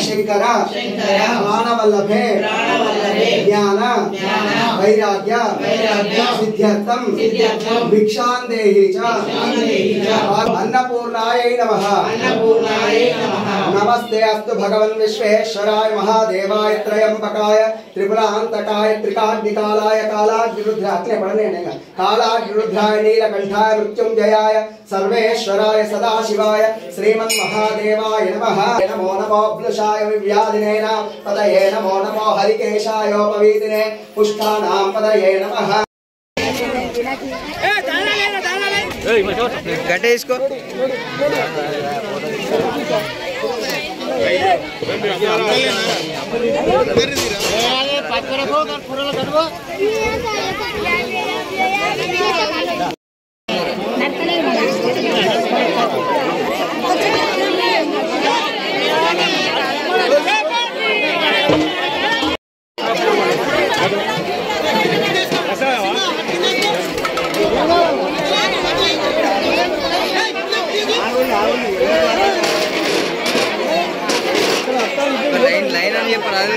शंकर प्राणवल्लभे ज्ञान वैराग्य सिद्ध्यर्थम भिक्षां देहि च अन्नपूर्णायै नमः। नमस्ते अस्तु भगवन् विश्वेश्वराय महादेवाय त्रयंबकाय त्रिपुरांतकाय त्रिकाग्निकालाय कालाग्निरुद्राय नीलकंठाय मृत्युंजयाय सर्वेश्वराय सदाशिवाय श्रीमन्महादेवाय नमः। नमो नमो ब्लुषाय विव्याधिनेन पदये नमो नमो हरिकेशायोपवीतिने पुष्टानां पदये नमः। गटे इसको लाइन అని చెప్పారు